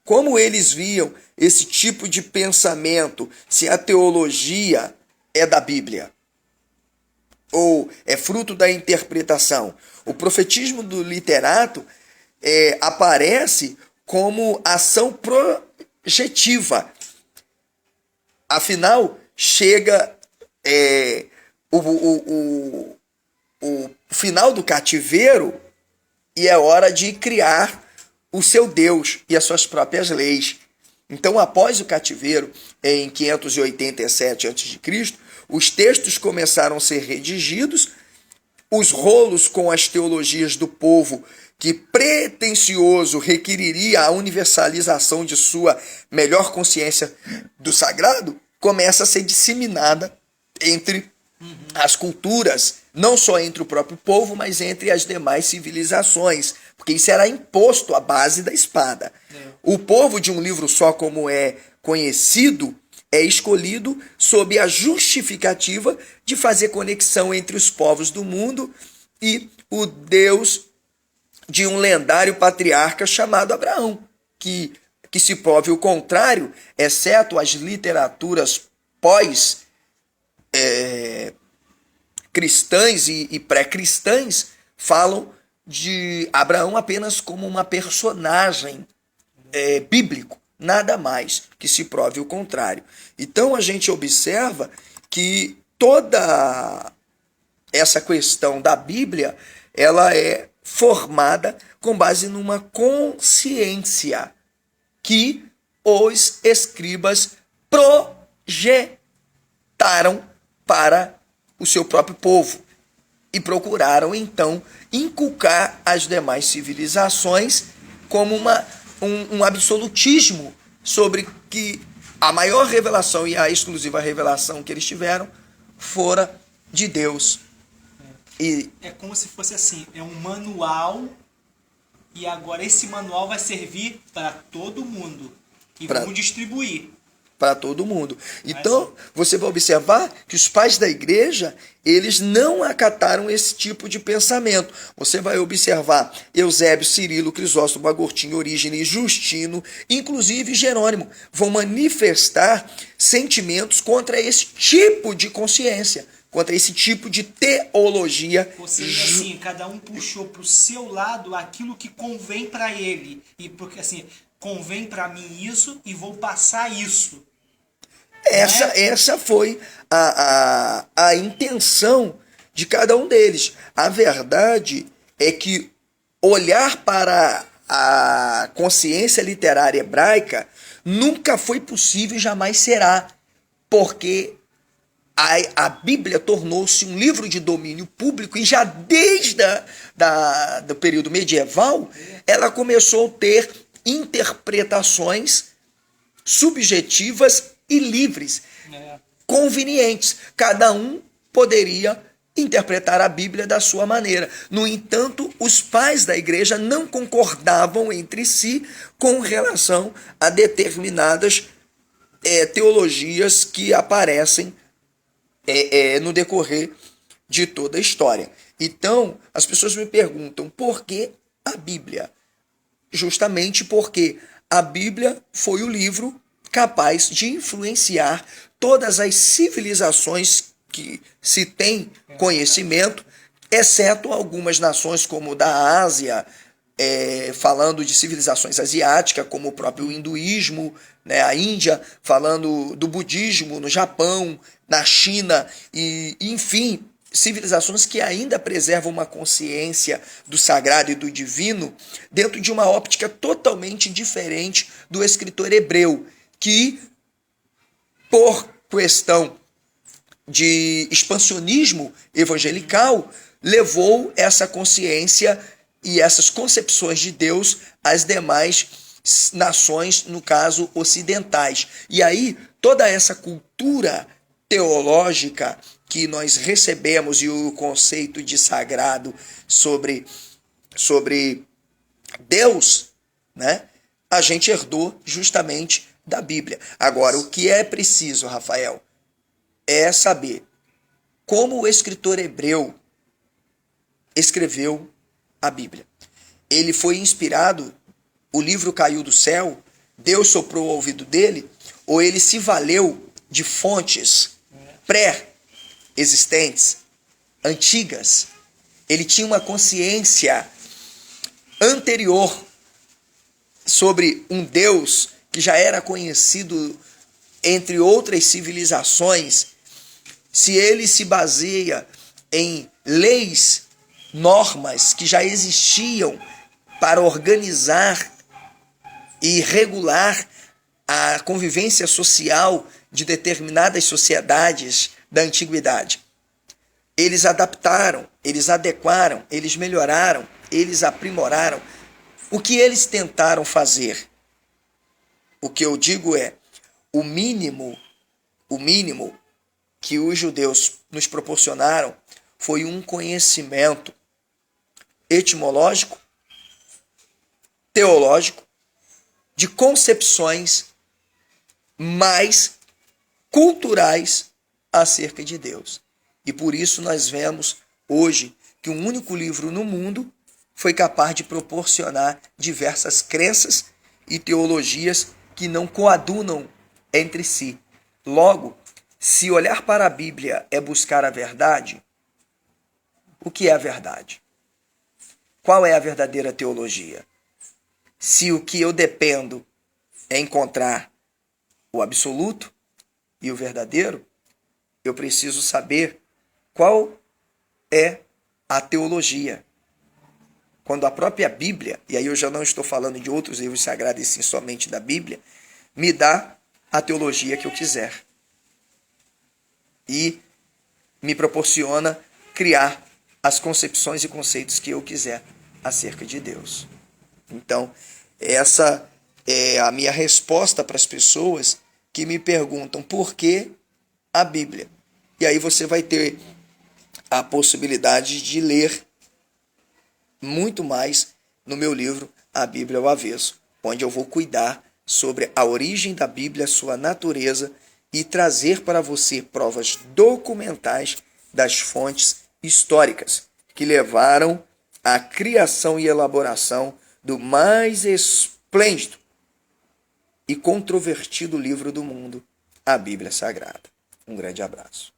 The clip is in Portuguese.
como eles viam esse tipo de pensamento, se a teologia é da Bíblia ou é fruto da interpretação. O profetismo do literato aparece como ação projetiva. Afinal, chega o final do cativeiro e é hora de criar o seu Deus e as suas próprias leis. Então, após o cativeiro, em 587 a.C., os textos começaram a ser redigidos, os rolos com as teologias do povo, que pretensioso requeriria a universalização de sua melhor consciência do sagrado, começa a ser disseminada entre as culturas, não só entre o próprio povo, mas entre as demais civilizações, porque isso era imposto à base da espada. O povo de um livro só, como é conhecido, é escolhido sob a justificativa de fazer conexão entre os povos do mundo e o Deus de um lendário patriarca chamado Abraão, que se prove o contrário, exceto as literaturas cristãs e pré-cristãs, falam de Abraão apenas como uma personagem bíblico, nada mais que se prove o contrário. Então a gente observa que toda essa questão da Bíblia, ela é formada com base numa consciência que os escribas projetaram para o seu próprio povo e procuraram então inculcar às demais civilizações como um absolutismo sobre que a maior revelação e a exclusiva revelação que eles tiveram fora de Deus. E é como se fosse assim, é um manual, e agora esse manual vai servir para todo mundo e vamos distribuir para todo mundo. Então, você vai observar que os pais da igreja, eles não acataram esse tipo de pensamento. Você vai observar Eusébio, Cirilo, Crisóstomo, Agostinho, Orígenes, Justino, inclusive Jerônimo, vão manifestar sentimentos contra esse tipo de consciência, contra esse tipo de teologia. Ou seja, assim, cada um puxou para o seu lado aquilo que convém para ele. E porque assim, convém para mim isso e vou passar isso. Essa foi a intenção de cada um deles. A verdade é que olhar para a consciência literária hebraica nunca foi possível e jamais será, porque a Bíblia tornou-se um livro de domínio público e já desde do período medieval ela começou a ter interpretações subjetivas e livres, convenientes. Cada um poderia interpretar a Bíblia da sua maneira. No entanto, os pais da igreja não concordavam entre si com relação a determinadas teologias que aparecem no decorrer de toda a história. Então, as pessoas me perguntam, por que a Bíblia? Justamente porque a Bíblia foi o livro capaz de influenciar todas as civilizações que se tem conhecimento, exceto algumas nações como da Ásia, falando de civilizações asiáticas, como o próprio hinduísmo, né, a Índia, falando do budismo no Japão, na China, e enfim, civilizações que ainda preservam uma consciência do sagrado e do divino dentro de uma óptica totalmente diferente do escritor hebreu, que, por questão de expansionismo evangelical, levou essa consciência e essas concepções de Deus às demais nações, no caso ocidentais. E aí, toda essa cultura teológica que nós recebemos e o conceito de sagrado sobre Deus, né, a gente herdou justamente da Bíblia. Agora, o que é preciso, Rafael, é saber como o escritor hebreu escreveu a Bíblia. Ele foi inspirado, o livro caiu do céu Deus soprou o ouvido dele, ou ele se valeu de fontes pré-existentes, antigas. Ele tinha uma consciência anterior sobre um Deus que já era conhecido entre outras civilizações. Se ele se baseia em leis, normas que já existiam para organizar e regular a convivência social de determinadas sociedades da antiguidade. Eles adaptaram, eles adequaram, eles melhoraram, eles aprimoraram. O que eles tentaram fazer? O que eu digo é, o mínimo que os judeus nos proporcionaram foi um conhecimento etimológico, teológico, de concepções mais culturais acerca de Deus. E por isso nós vemos hoje que um único livro no mundo foi capaz de proporcionar diversas crenças e teologias que não coadunam entre si. Logo, se olhar para a Bíblia é buscar a verdade, o que é a verdade? Qual é a verdadeira teologia? Se o que eu dependo é encontrar o absoluto e o verdadeiro, eu preciso saber qual é a teologia. Quando a própria Bíblia, e aí eu já não estou falando de outros livros sagrados, e sim somente da Bíblia, me dá a teologia que eu quiser. E me proporciona criar as concepções e conceitos que eu quiser acerca de Deus. Então, essa é a minha resposta para as pessoas que me perguntam por que a Bíblia. E aí você vai ter a possibilidade de ler muito mais no meu livro A Bíblia ao Avesso, onde eu vou cuidar sobre a origem da Bíblia, sua natureza e trazer para você provas documentais das fontes históricas que levaram à criação e elaboração do mais esplêndido e controvertido livro do mundo, a Bíblia Sagrada. Um grande abraço.